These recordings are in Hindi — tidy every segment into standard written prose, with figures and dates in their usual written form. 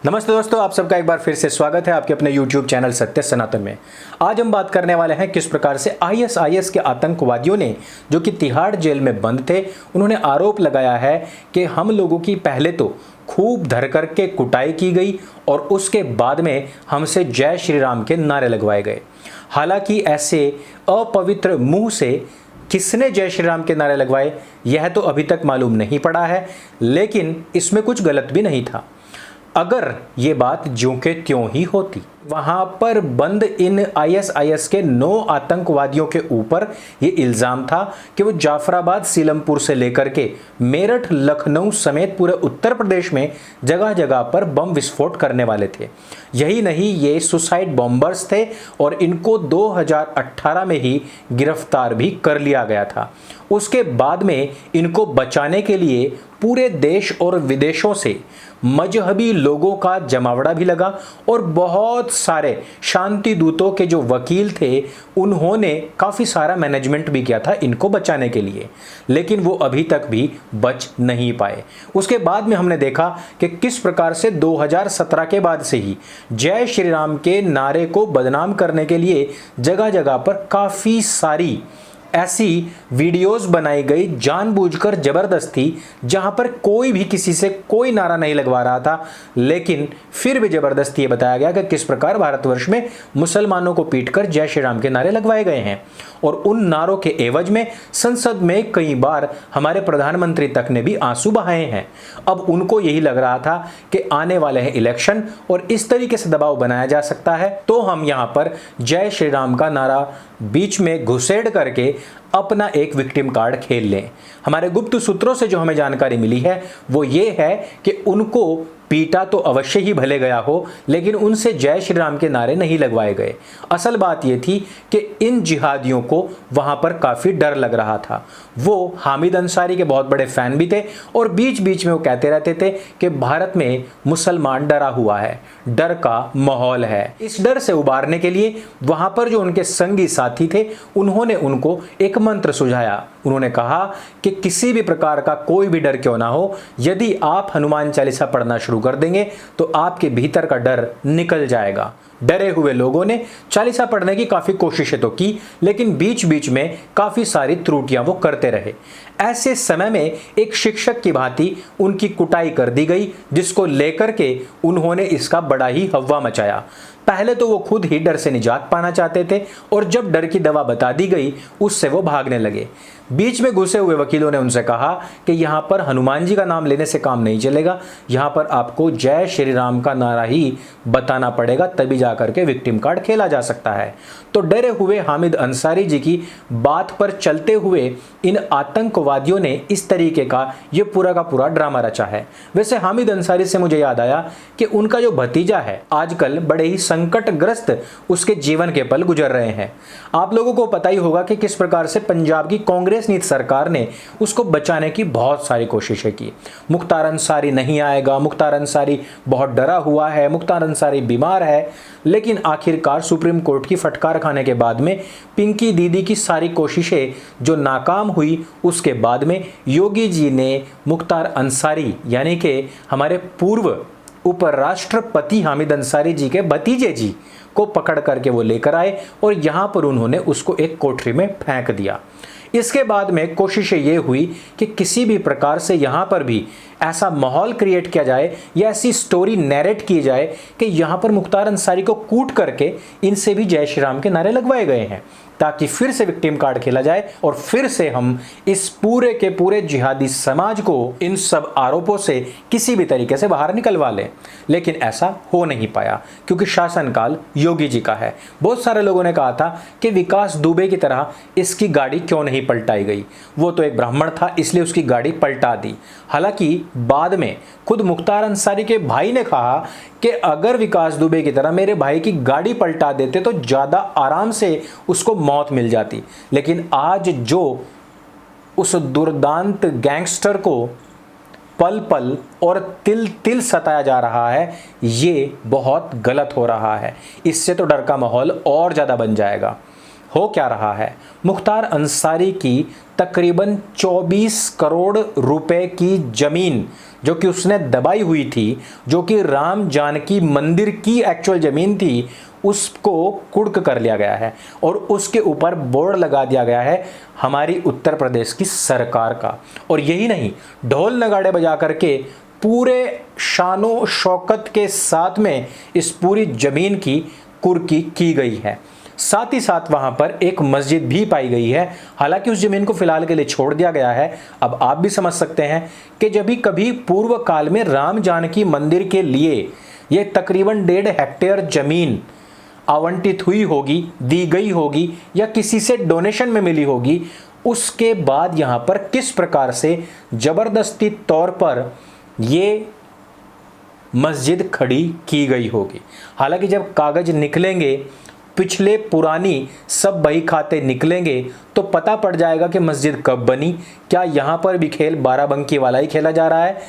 नमस्ते दोस्तों, आप सबका एक बार फिर से स्वागत है आपके अपने YouTube चैनल सत्य सनातन में। आज हम बात करने वाले हैं किस प्रकार से आईएसआईएस के आतंकवादियों ने, जो कि तिहाड़ जेल में बंद थे, उन्होंने आरोप लगाया है कि हम लोगों की पहले तो खूब धर करके कुटाई की गई और उसके बाद में हमसे जय श्री राम के नारे लगवाए गए। हालांकि ऐसे अपवित्र मुंह से किसने जय श्री राम के नारे लगवाए यह तो अभी तक मालूम नहीं पड़ा है, लेकिन इसमें कुछ गलत भी नहीं था। अगर ये बात ज्यों के त्यों ही होती, वहां पर बंद इन आईएसआईएस के 9 आतंकवादियों के ऊपर ये इल्जाम था कि वो जाफराबाद, सीलमपुर से लेकर के मेरठ, लखनऊ समेत पूरे उत्तर प्रदेश में जगह जगह पर बम विस्फोट करने वाले थे। यही नहीं, ये सुसाइड बॉम्बर्स थे और इनको 2018 में ही गिरफ्तार भी कर लिया गया था। उसके बाद में इनको बचाने के लिए पूरे देश और विदेशों से मजहबी लोगों का जमावड़ा भी लगा और बहुत सारे शांति दूतों के जो वकील थे उन्होंने काफ़ी सारा मैनेजमेंट भी किया था इनको बचाने के लिए, लेकिन वो अभी तक भी बच नहीं पाए। उसके बाद में हमने देखा कि किस प्रकार से 2017 के बाद से ही जय श्री राम के नारे को बदनाम करने के लिए जगह जगह पर काफ़ी सारी ऐसी वीडियोस बनाई गई जानबूझकर जबरदस्ती, जहां पर कोई भी किसी से कोई नारा नहीं लगवा रहा था, लेकिन फिर भी जबरदस्ती ये बताया गया कि किस प्रकार भारतवर्ष में मुसलमानों को पीटकर जय श्री राम के नारे लगवाए गए हैं। और उन नारों के एवज में संसद में कई बार हमारे प्रधानमंत्री तक ने भी आंसू बहाए हैं। अब उनको यही लग रहा था कि आने वाले हैं इलेक्शन और इस तरीके से दबाव बनाया जा सकता है, तो हम यहां पर जय श्री राम का नारा बीच में घुसेड़ करके अपना एक विक्टिम कार्ड खेल लें। हमारे गुप्त सूत्रों से जो हमें जानकारी मिली है वो ये है कि उनको पीटा तो अवश्य ही भले गया हो, लेकिन उनसे जय श्री राम के नारे नहीं लगवाए गए। असल बात यह थी कि इन जिहादियों को वहां पर काफी डर लग रहा था। वो हामिद अंसारी के बहुत बड़े फैन भी थे और बीच बीच में वो कहते रहते थे कि भारत में मुसलमान डरा हुआ है, डर का माहौल है। इस डर से उबारने के लिए वहां पर जो उनके संगी साथी थे उन्होंने उनको एक मंत्र सुझाया। उन्होंने कहा कि किसी भी प्रकार का कोई भी डर क्यों ना हो, यदि आप हनुमान चालीसा पढ़ना शुरू कर देंगे तो आपके भीतर का डर निकल जाएगा। डरे हुए लोगों ने चालीसा पढ़ने की काफी कोशिशें तो की, लेकिन बीच बीच में काफी सारी त्रुटियां वो करते रहे। ऐसे समय में एक शिक्षक की भांति उनकी कुटाई कर दी गई, जिसको लेकर के उन्होंने इसका बड़ा ही हव्वा मचाया। पहले तो वो खुद ही डर से निजात पाना चाहते थे और जब डर की दवा बता दी गई उससे वो भागने लगे। बीच में घुसे हुए वकीलों ने उनसे कहा कि यहाँ पर हनुमान जी का नाम लेने से काम नहीं चलेगा, यहाँ पर आपको जय श्री राम का नारा ही बताना पड़ेगा, तभी जाकर के विक्टिम कार्ड खेला जा सकता है। तो डरे हुए हामिद अंसारी जी की बात पर चलते हुए इन आतंकवादियों ने इस तरीके का ये पूरा का पूरा ड्रामा रचा है। वैसे हामिद अंसारी से मुझे याद आया कि उनका जो भतीजा है आजकल बड़े ही संकटग्रस्त उसके जीवन के पल गुजर रहे हैं। आप लोगों को पता ही होगा कि किस प्रकार से पंजाब की कांग्रेस नीति सरकार ने उसको बचाने की बहुत सारी कोशिशें की। मुख्तार अंसारी नहीं आएगा, मुख्तार अंसारी बहुत डरा हुआ है, मुख्तार अंसारी बीमार है, लेकिन आखिरकार सुप्रीम कोर्ट की फटकार खाने के बाद में पिंकी दीदी की सारी कोशिशें जो नाकाम हुई, उसके बाद में योगी जी ने मुख्तार अंसारी यानी कि हमारे पूर्व उपराष्ट्रपति हामिद अंसारी जी के भतीजे जी को पकड़ करके वो लेकर आए और यहां पर उन्होंने उसको एक कोठरी में फेंक दिया। इसके बाद में कोशिशें ये हुई कि किसी भी प्रकार से यहां पर भी ऐसा माहौल क्रिएट किया जाए या ऐसी स्टोरी नैरेट की जाए कि यहां पर मुख्तार अंसारी को कूट करके इनसे भी जय श्री राम के नारे लगवाए गए हैं, ताकि फिर से विक्टिम कार्ड खेला जाए और फिर से हम इस पूरे के पूरे जिहादी समाज को इन सब आरोपों से किसी भी तरीके से बाहर निकलवा लें। लेकिन ऐसा हो नहीं पाया क्योंकि शासनकाल योगी जी का है। बहुत सारे लोगों ने कहा था कि विकास दुबे की तरह इसकी गाड़ी क्यों नहीं पलटाई गई, वो तो एक ब्राह्मण था इसलिए उसकी गाड़ी पलटा दी। हालांकि बाद में खुद मुख्तार अंसारी के भाई ने कहा कि अगर विकास दुबे की तरह मेरे भाई की गाड़ी पलटा देते तो ज़्यादा आराम से उसको मौत मिल जाती। लेकिन आज जो उस दुर्दांत गैंगस्टर को पल पल और तिल तिल सताया जा रहा है, ये बहुत गलत हो रहा है। इससे तो डर का माहौल और ज़्यादा बन जाएगा। हो क्या रहा है, मुख्तार अंसारी की तकरीबन 24 करोड़ रुपए की जमीन जो कि उसने दबाई हुई थी, जो कि राम जानकी मंदिर की एक्चुअल जमीन थी, उसको कुर्क कर लिया गया है और उसके ऊपर बोर्ड लगा दिया गया है हमारी उत्तर प्रदेश की सरकार का। और यही नहीं, ढोल नगाड़े बजा करके पूरे शानो शौकत के साथ में इस पूरी जमीन की कुर्की की गई है। साथ ही साथ वहां पर एक मस्जिद भी पाई गई है। हालांकि उस जमीन को फिलहाल के लिए छोड़ दिया गया है। अब आप भी समझ सकते हैं कि जब भी कभी पूर्व काल में राम जानकी मंदिर के लिए यह तकरीबन 1.5 हेक्टेयर जमीन आवंटित हुई होगी, दी गई होगी या किसी से डोनेशन में मिली होगी, उसके बाद यहां पर किस प्रकार से जबरदस्ती तौर पर यह मस्जिद खड़ी की गई होगी। हालांकि जब कागज निकलेंगे, पिछले पुरानी सब बही खाते निकलेंगे, तो पता पड़ जाएगा कि मस्जिद कब बनी। क्या यहाँ पर भी खेल बाराबंकी वाला ही खेला जा रहा है?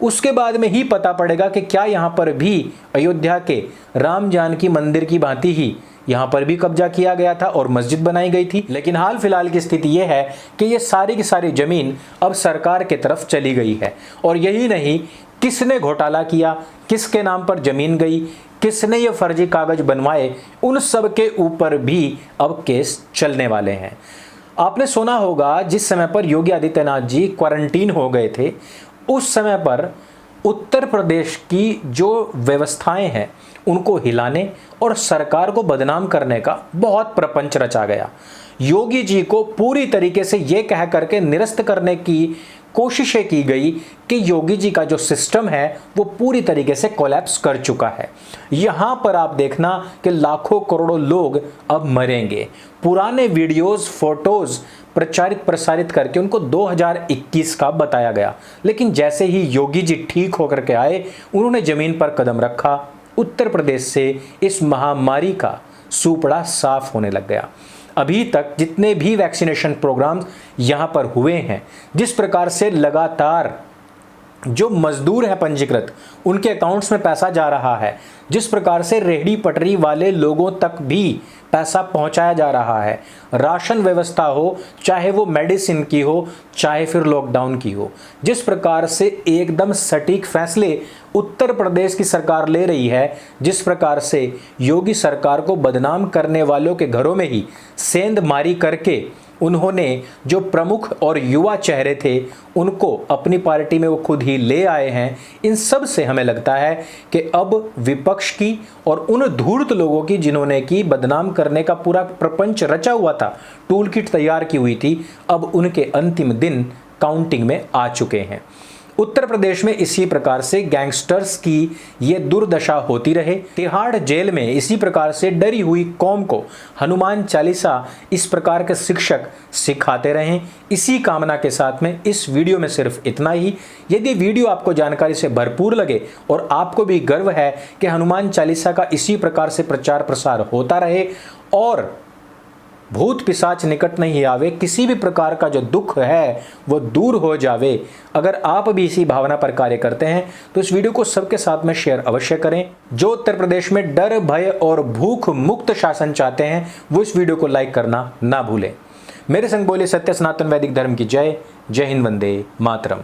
उसके बाद में ही पता पड़ेगा कि क्या यहाँ पर भी अयोध्या के राम जानकी मंदिर की भांति ही यहाँ पर भी कब्जा किया गया था और मस्जिद बनाई गई थी। लेकिन हाल फिलहाल की स्थिति यह है कि ये सारी की सारी जमीन अब सरकार की तरफ चली गई है। और यही नहीं, किसने घोटाला किया, किसके नाम पर जमीन गई, किसने ये फर्जी कागज बनवाए, उन सब के ऊपर भी अब केस चलने वाले हैं। आपने सुना होगा जिस समय पर योगी आदित्यनाथ जी क्वारंटीन हो गए थे, उस समय पर उत्तर प्रदेश की जो व्यवस्थाएं हैं उनको हिलाने और सरकार को बदनाम करने का बहुत प्रपंच रचा गया। योगी जी को पूरी तरीके से ये कह करके निरस्त करने की कोशिशें की गई कि योगी जी का जो सिस्टम है वो पूरी तरीके से कोलैप्स कर चुका है। यहाँ पर आप देखना कि लाखों करोड़ों लोग अब मरेंगे। पुराने वीडियोस, फोटोज प्रचारित प्रसारित करके उनको 2021 का बताया गया। लेकिन जैसे ही योगी जी ठीक होकर के आए, उन्होंने जमीन पर कदम रखा, उत्तर प्रदेश से इस महामारी का सूपड़ा साफ होने लग गया। अभी तक जितने भी वैक्सीनेशन प्रोग्राम्स यहाँ पर हुए हैं, जिस प्रकार से लगातार जो मजदूर है पंजीकृत, उनके अकाउंट्स में पैसा जा रहा है, जिस प्रकार से रेहड़ी पटरी वाले लोगों तक भी पैसा पहुंचाया जा रहा है, राशन व्यवस्था हो, चाहे वो मेडिसिन की हो, चाहे फिर लॉकडाउन की हो, जिस प्रकार से एकदम सटीक फैसले उत्तर प्रदेश की सरकार ले रही है, जिस प्रकार से योगी सरकार को बदनाम करने वालों के घरों में ही सेंधमारी करके उन्होंने जो प्रमुख और युवा चेहरे थे उनको अपनी पार्टी में वो खुद ही ले आए हैं। इन सब से हमें लगता है कि अब विपक्ष की और उन धूर्त लोगों की जिन्होंने की बदनाम करने का पूरा प्रपंच रचा हुआ था, टूल किट तैयार की हुई थी, अब उनके अंतिम दिन काउंटिंग में आ चुके हैं। उत्तर प्रदेश में इसी प्रकार से गैंगस्टर्स की ये दुर्दशा होती रहे। तिहाड़ जेल में इसी प्रकार से डरी हुई कौम को हनुमान चालीसा इस प्रकार के शिक्षक सिखाते रहें। इसी कामना के साथ में इस वीडियो में सिर्फ इतना ही। यदि वीडियो आपको जानकारी से भरपूर लगे और आपको भी गर्व है कि हनुमान चालीसा का इसी प्रकार से प्रचार प्रसार होता रहे और भूत पिशाच निकट नहीं आवे, किसी भी प्रकार का जो दुख है वो दूर हो जावे, अगर आप भी इसी भावना पर कार्य करते हैं तो इस वीडियो को सबके साथ में शेयर अवश्य करें। जो उत्तर प्रदेश में डर, भय और भूख मुक्त शासन चाहते हैं वो इस वीडियो को लाइक करना ना भूलें। मेरे संग बोले सत्य सनातन वैदिक धर्म की जय। जय हिंद, वंदे मातरम।